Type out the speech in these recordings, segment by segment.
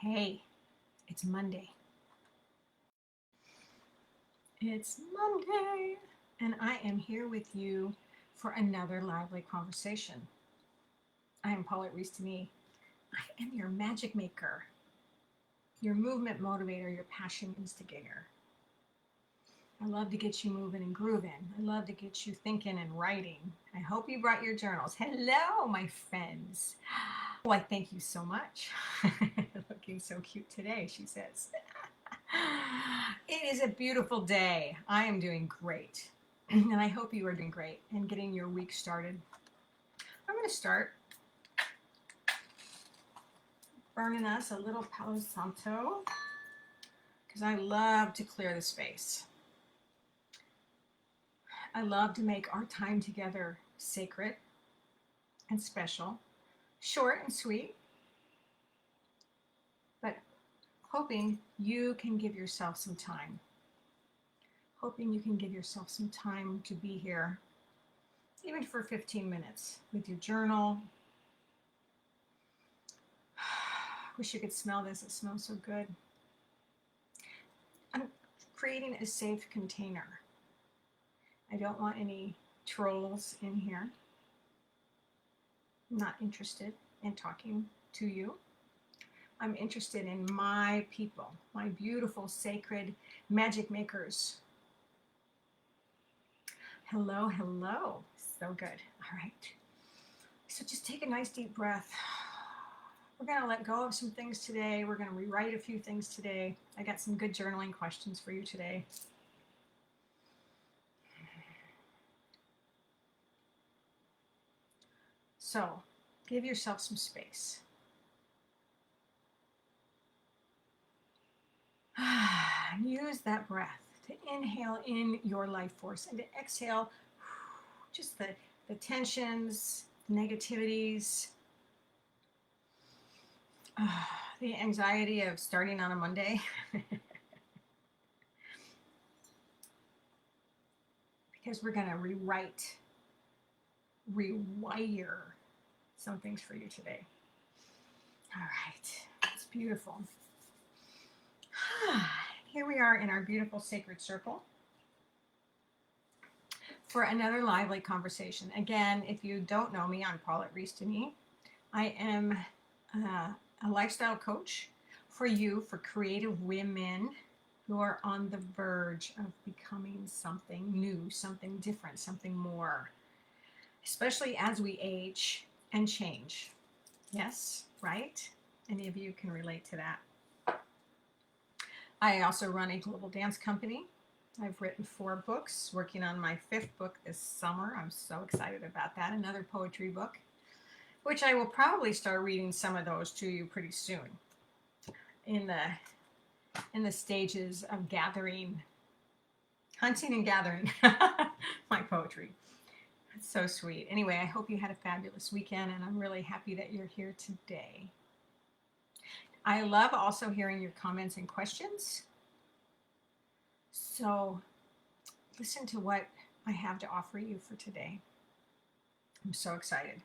Hey, it's Monday. It's Monday, and I am here with you for another lively conversation. I am Paulette Rees-Denis. I am your magic maker, your movement motivator, your passion instigator. I love to get you moving and grooving. I love to get you thinking and writing. I hope you brought your journals. Hello, my friends. Why, thank you so much. Looking so cute today, she says. It is a beautiful day. I am doing great. And I hope you are doing great and getting your week started. I'm going to start burning us a little Palo Santo because I love to clear the space. I love to make our time together sacred and special, short and sweet, but hoping you can give yourself some time. Hoping you can give yourself some time to be here, even for 15 minutes with your journal. Wish you could smell this. It smells so good. I'm creating a safe container. I don't want any trolls in here. I'm not interested in talking to you. I'm interested in my people, my beautiful, sacred magic makers. Hello, hello. So good. All right. So just take a nice deep breath. We're going to let go of some things today. We're going to rewrite a few things today. I got some good journaling questions for you today. So give yourself some space. Use that breath to inhale in your life force and to exhale just the tensions, the negativities, the anxiety of starting on a Monday. Because we're going to rewire some things for you today. All right, that's beautiful. Here we are in our beautiful sacred circle for another lively conversation. Again, if you don't know me, I'm Paulette Rees-Denis. I am a lifestyle coach for you, for creative women who are on the verge of becoming something new, something different, something more, especially as we age and change. Yes, right? Any of you can relate to that. I also run a global dance company. I've written 4 books, working on my 5th book this summer. I'm so excited about that. Another poetry book, which I will probably start reading some of those to you pretty soon in the stages of gathering, hunting and gathering my poetry. It's so sweet. Anyway, I hope you had a fabulous weekend, and I'm really happy that you're here today. I love also hearing your comments and questions. So listen to what I have to offer you for today. I'm so excited.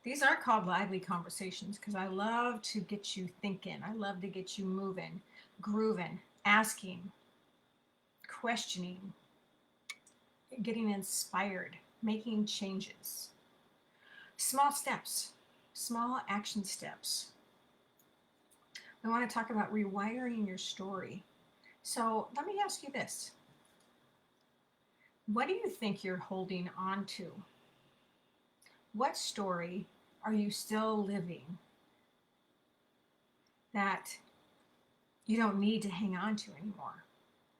These are called lively conversations because I love to get you thinking. I love to get you moving, grooving, asking, questioning, getting inspired, making changes. Small steps, small action steps. I want to talk about rewiring your story. So let me ask you this. What do you think you're holding on to? What story are you still living that you don't need to hang on to anymore,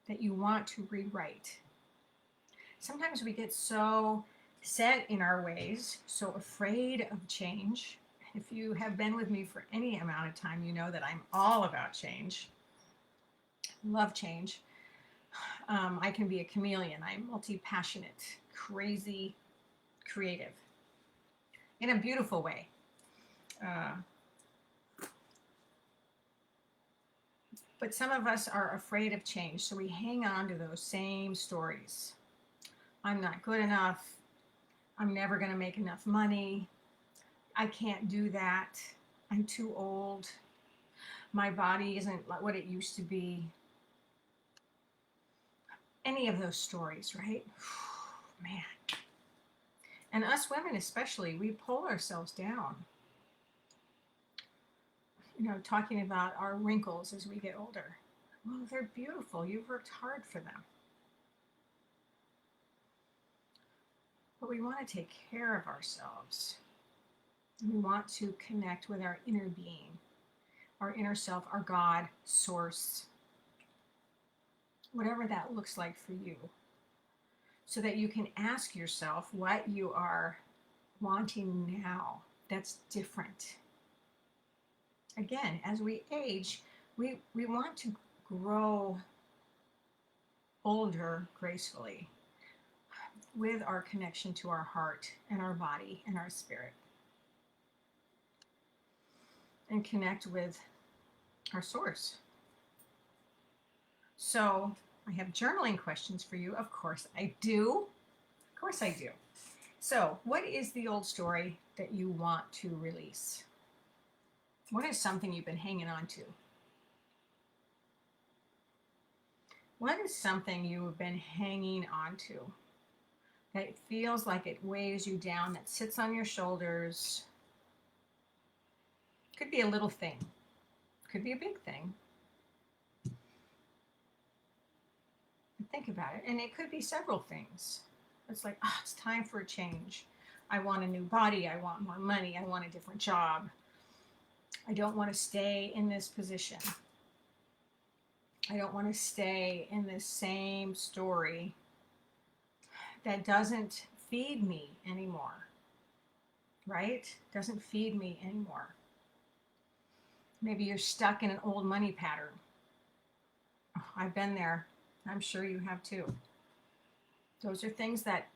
that you want to rewrite? Sometimes we get so set in our ways, so afraid of change. If you have been with me for any amount of time, you know that I'm all about change. Love change. I can be a chameleon. I'm multi-passionate, crazy, creative, in a beautiful way. But some of us are afraid of change, so we hang on to those same stories. I'm not good enough. I'm never going to make enough money. I can't do that. I'm too old. My body isn't like what it used to be. Any of those stories, right? Man. And us women especially, we pull ourselves down. You know, talking about our wrinkles as we get older. Well, they're beautiful. You've worked hard for them. But we want to take care of ourselves. We want to connect with our inner being, our inner self, our God, source, whatever that looks like for you, so that you can ask yourself what you are wanting now that's different. Again, as we age, we want to grow older gracefully with our connection to our heart and our body and our spirit, and connect with our source. So I have journaling questions for you. Of course I do. Of course I do. So what is the old story that you want to release? What is something you've been hanging on to? What is something you have been hanging on to that feels like it weighs you down, that sits on your shoulders? Could be a little thing. Could be a big thing. Think about it. And it could be several things. It's like, oh, it's time for a change. I want a new body. I want more money. I want a different job. I don't want to stay in this position. I don't want to stay in the same story that doesn't feed me anymore. Right? Doesn't feed me anymore. Maybe you're stuck in an old money pattern. Oh, I've been there. I'm sure you have too. Those are things that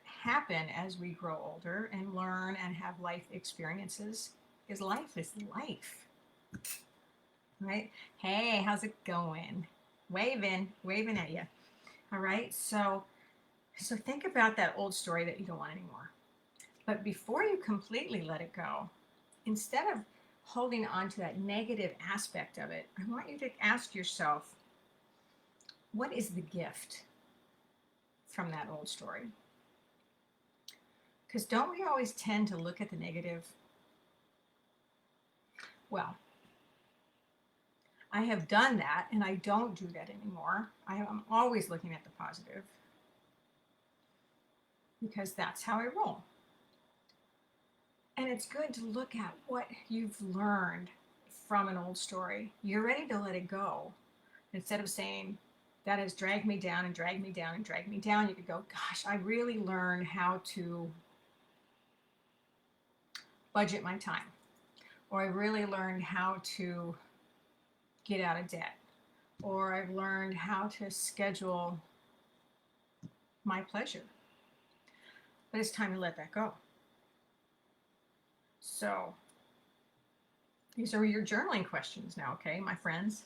happen as we grow older and learn and have life experiences. Because life is life. Right? Hey, how's it going? Waving at you. All right? So think about that old story that you don't want anymore. But before you completely let it go, instead of holding on to that negative aspect of it, I want you to ask yourself, what is the gift from that old story? Because don't we always tend to look at the negative? Well, I have done that, and I don't do that anymore. I am always looking at the positive, because that's how I roll. And it's good to look at what you've learned from an old story. You're ready to let it go. Instead of saying, that has dragged me down and dragged me down and dragged me down, you could go, gosh, I really learned how to budget my time. Or I really learned how to get out of debt. Or I've learned how to schedule my pleasure. But it's time to let that go. So these are your journaling questions now, okay, my friends?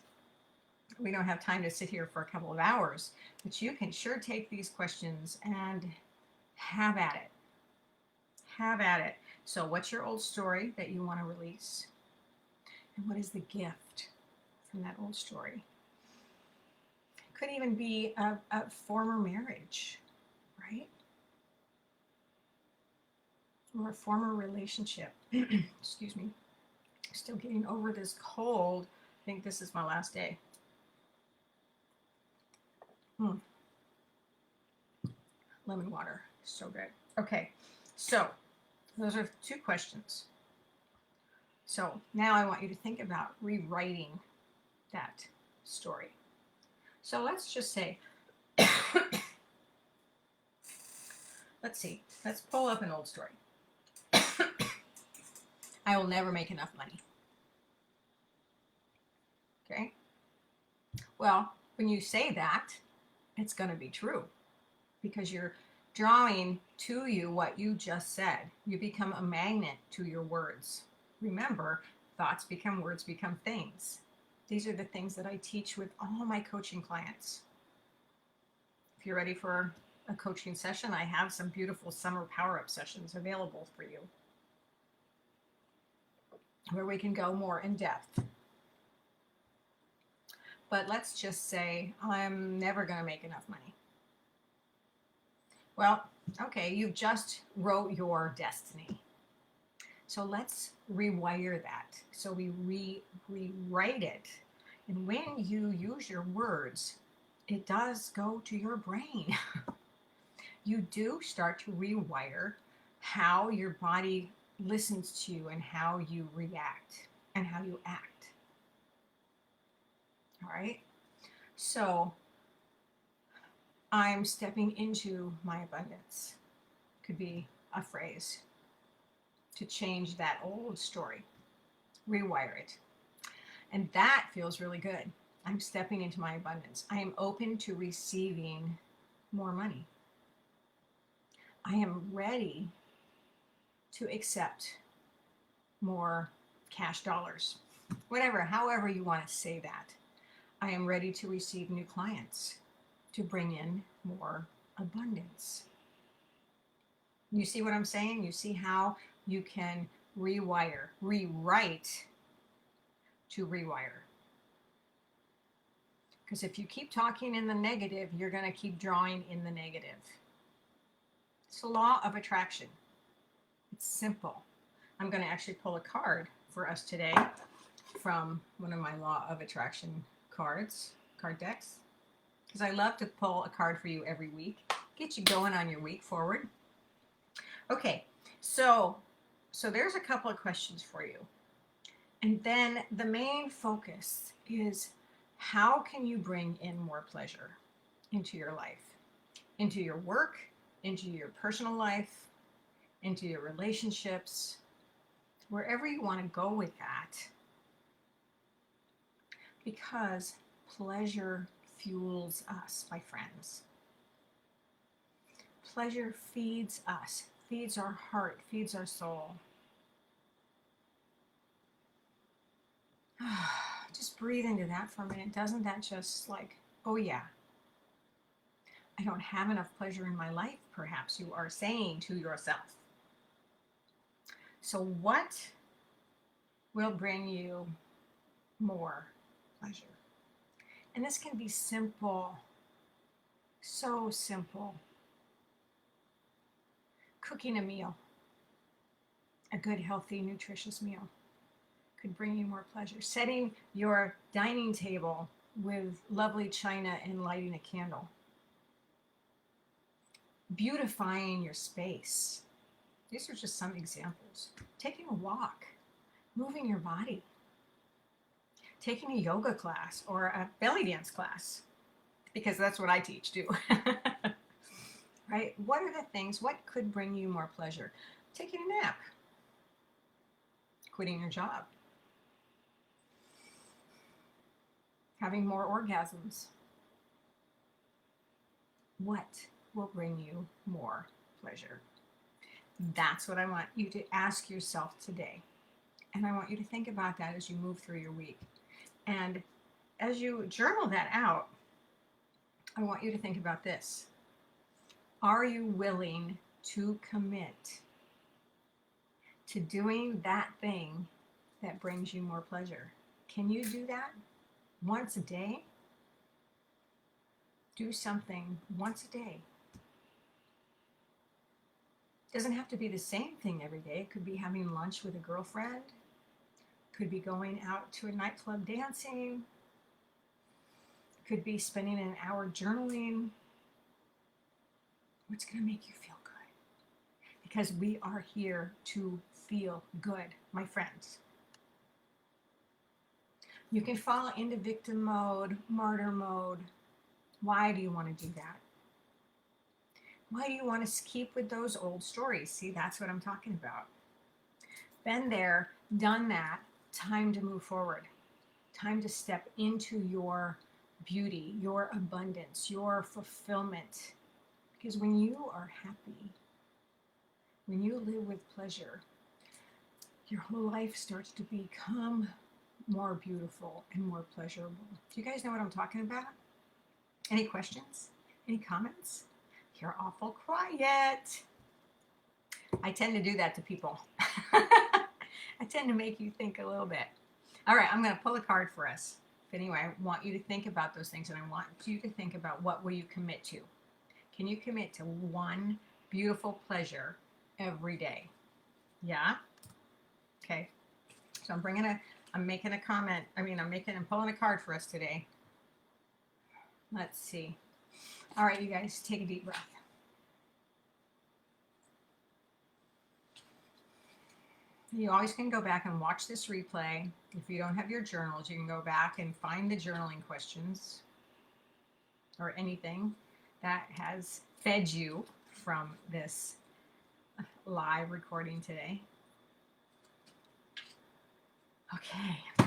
We don't have time to sit here for a couple of hours, but you can sure take these questions and have at it. Have at it. So what's your old story that you want to release? And what is the gift from that old story? It could even be a former marriage, right? Or a former relationship. Excuse me. Still getting over this cold. I think this is my last day. Lemon water, so good. Okay, so those are 2 questions. So now I want you to think about rewriting that story. So let's just say, let's see, let's pull up an old story. I will never make enough money. Okay? Well, when you say that, it's going to be true, because you're drawing to you what you just said. You become a magnet to your words. Remember, thoughts become words, become things. These are the things that I teach with all my coaching clients. If you're ready for a coaching session, I have some beautiful summer power-up sessions available for you, where we can go more in depth. but let's just say I'm never going to make enough money. Well, okay, you just wrote your destiny. So let's rewire that. So we rewrite it. And when you use your words, it does go to your brain. You do start to rewire how your body listens to you and how you react and how you act. All right? So I'm stepping into my abundance. Could be a phrase to change that old story, rewire it. And that feels really good. I'm stepping into my abundance. I am open to receiving more money. I am ready to accept more cash dollars. Whatever, however you want to say that. I am ready to receive new clients to bring in more abundance. You see what I'm saying? You see how you can rewire, rewrite to rewire. Because if you keep talking in the negative, you're going to keep drawing in the negative. It's the law of attraction. It's simple. I'm going to actually pull a card for us today from one of my law of attraction card decks. Because I love to pull a card for you every week. Get you going on your week forward. Okay, so there's a couple of questions for you. And then the main focus is, how can you bring in more pleasure into your life, into your work, into your personal life, into your relationships, wherever you want to go with that. Because pleasure fuels us, my friends. Pleasure feeds us, feeds our heart, feeds our soul. Just breathe into that for a minute. Doesn't that just like, oh yeah, I don't have enough pleasure in my life, perhaps you are saying to yourself. So what will bring you more pleasure? And this can be simple, so simple. Cooking a meal, a good, healthy, nutritious meal could bring you more pleasure. Setting your dining table with lovely china and lighting a candle. Beautifying your space. These are just some examples. Taking a walk, moving your body. Taking a yoga class or a belly dance class, because that's what I teach too. Right? What are the things, what could bring you more pleasure? Taking a nap. Quitting your job. Having more orgasms. What will bring you more pleasure? That's what I want you to ask yourself today. And I want you to think about that as you move through your week. And as you journal that out, I want you to think about this. Are you willing to commit to doing that thing that brings you more pleasure? Can you do that once a day? Do something once a day. It doesn't have to be the same thing every day. It could be having lunch with a girlfriend. Could be going out to a nightclub dancing. Could be spending an hour journaling. What's going to make you feel good? Because we are here to feel good, my friends. You can fall into victim mode, martyr mode. Why do you want to do that? Why do you want to keep with those old stories? See, that's what I'm talking about. Been there, done that. Time to move forward. Time to step into your beauty, your abundance, your fulfillment. Because when you are happy, when you live with pleasure, your whole life starts to become more beautiful and more pleasurable. Do you guys know what I'm talking about? Any questions? Any comments? You're awful quiet. I tend to do that to people. I tend to make you think a little bit. All right, I'm going to pull a card for us. Anyway, I want you to think about those things, and I want you to think about what will you commit to. Can you commit to one beautiful pleasure every day? Yeah? Okay. So I'm making a comment. I'm pulling a card for us today. Let's see. All right, you guys, take a deep breath. You always can go back and watch this replay. If you don't have your journals, you can go back and find the journaling questions or anything that has fed you from this live recording today. Okay.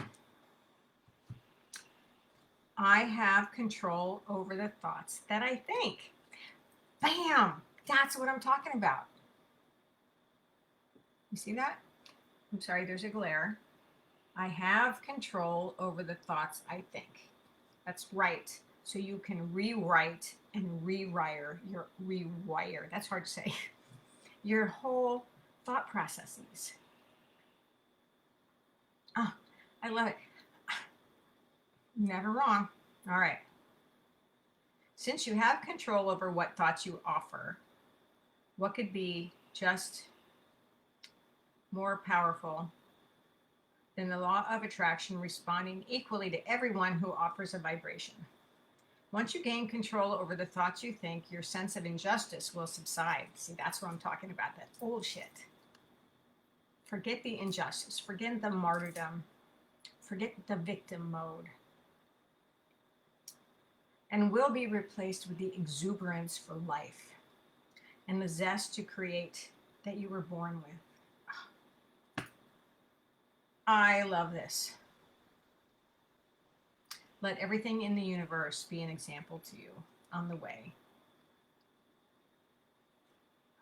I have control over the thoughts that I think. Bam! That's what I'm talking about. You see that? I'm sorry, there's a glare. I have control over the thoughts I think. That's right. So you can rewrite and rewire that's hard to say, your whole thought processes. Oh, I love it. Never wrong. All right. Since you have control over what thoughts you offer, what could be just more powerful than the law of attraction responding equally to everyone who offers a vibration? Once you gain control over the thoughts you think, your sense of injustice will subside. See, that's what I'm talking about, that old shit. Forget the injustice, forget the martyrdom, forget the victim mode, and will be replaced with the exuberance for life and the zest to create that you were born with. I love this. Let everything in the universe be an example to you on the way.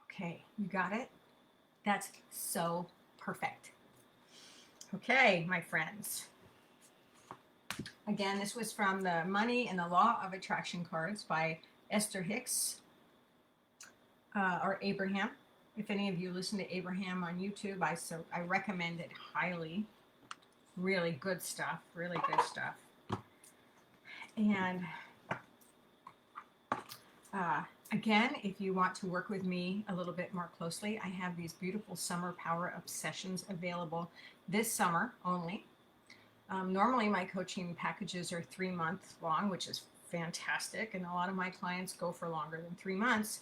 Okay, you got it? That's so perfect. Okay, my friends. Again, this was from the Money and the Law of Attraction cards by Esther Hicks, or Abraham. If any of you listen to Abraham on YouTube, I recommend it highly. Really good stuff. Really good stuff. And again, if you want to work with me a little bit more closely, I have these beautiful summer power-up sessions available this summer only. Normally, my coaching packages are 3 months long, which is fantastic, and a lot of my clients go for longer than 3 months.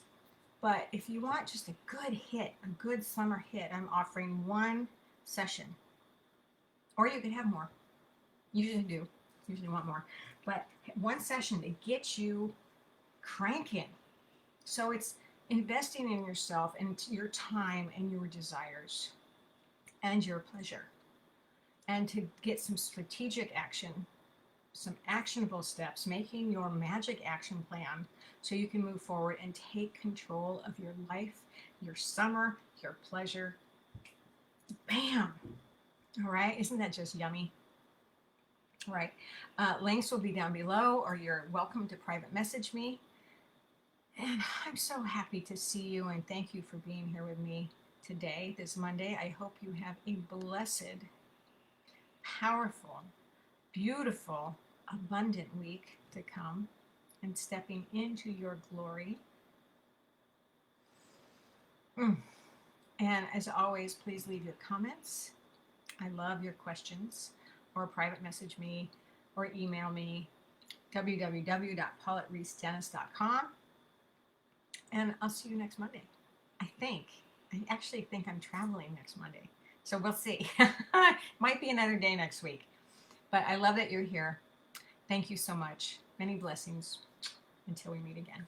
But if you want just a good hit, a good summer hit, I'm offering 1 session. Or you could have more. Usually do. Usually want more. But 1 session to get you cranking. So it's investing in yourself and your time and your desires and your pleasure. And to get some strategic action, some actionable steps, making your magic action plan so you can move forward and take control of your life, your summer, your pleasure. Bam! All right, isn't that just yummy? All right, links will be down below, or you're welcome to private message me. And I'm so happy to see you, and thank you for being here with me today, this Monday. I hope you have a blessed, powerful, beautiful, abundant week to come, and stepping into your glory. And as always, please leave your comments. I love your questions, or private message me, or email me, www.paulettereesdenis.com. And I'll see you next Monday. I actually think I'm traveling next Monday. So we'll see. Might be another day next week. But I love that you're here. Thank you so much. Many blessings. Until we meet again.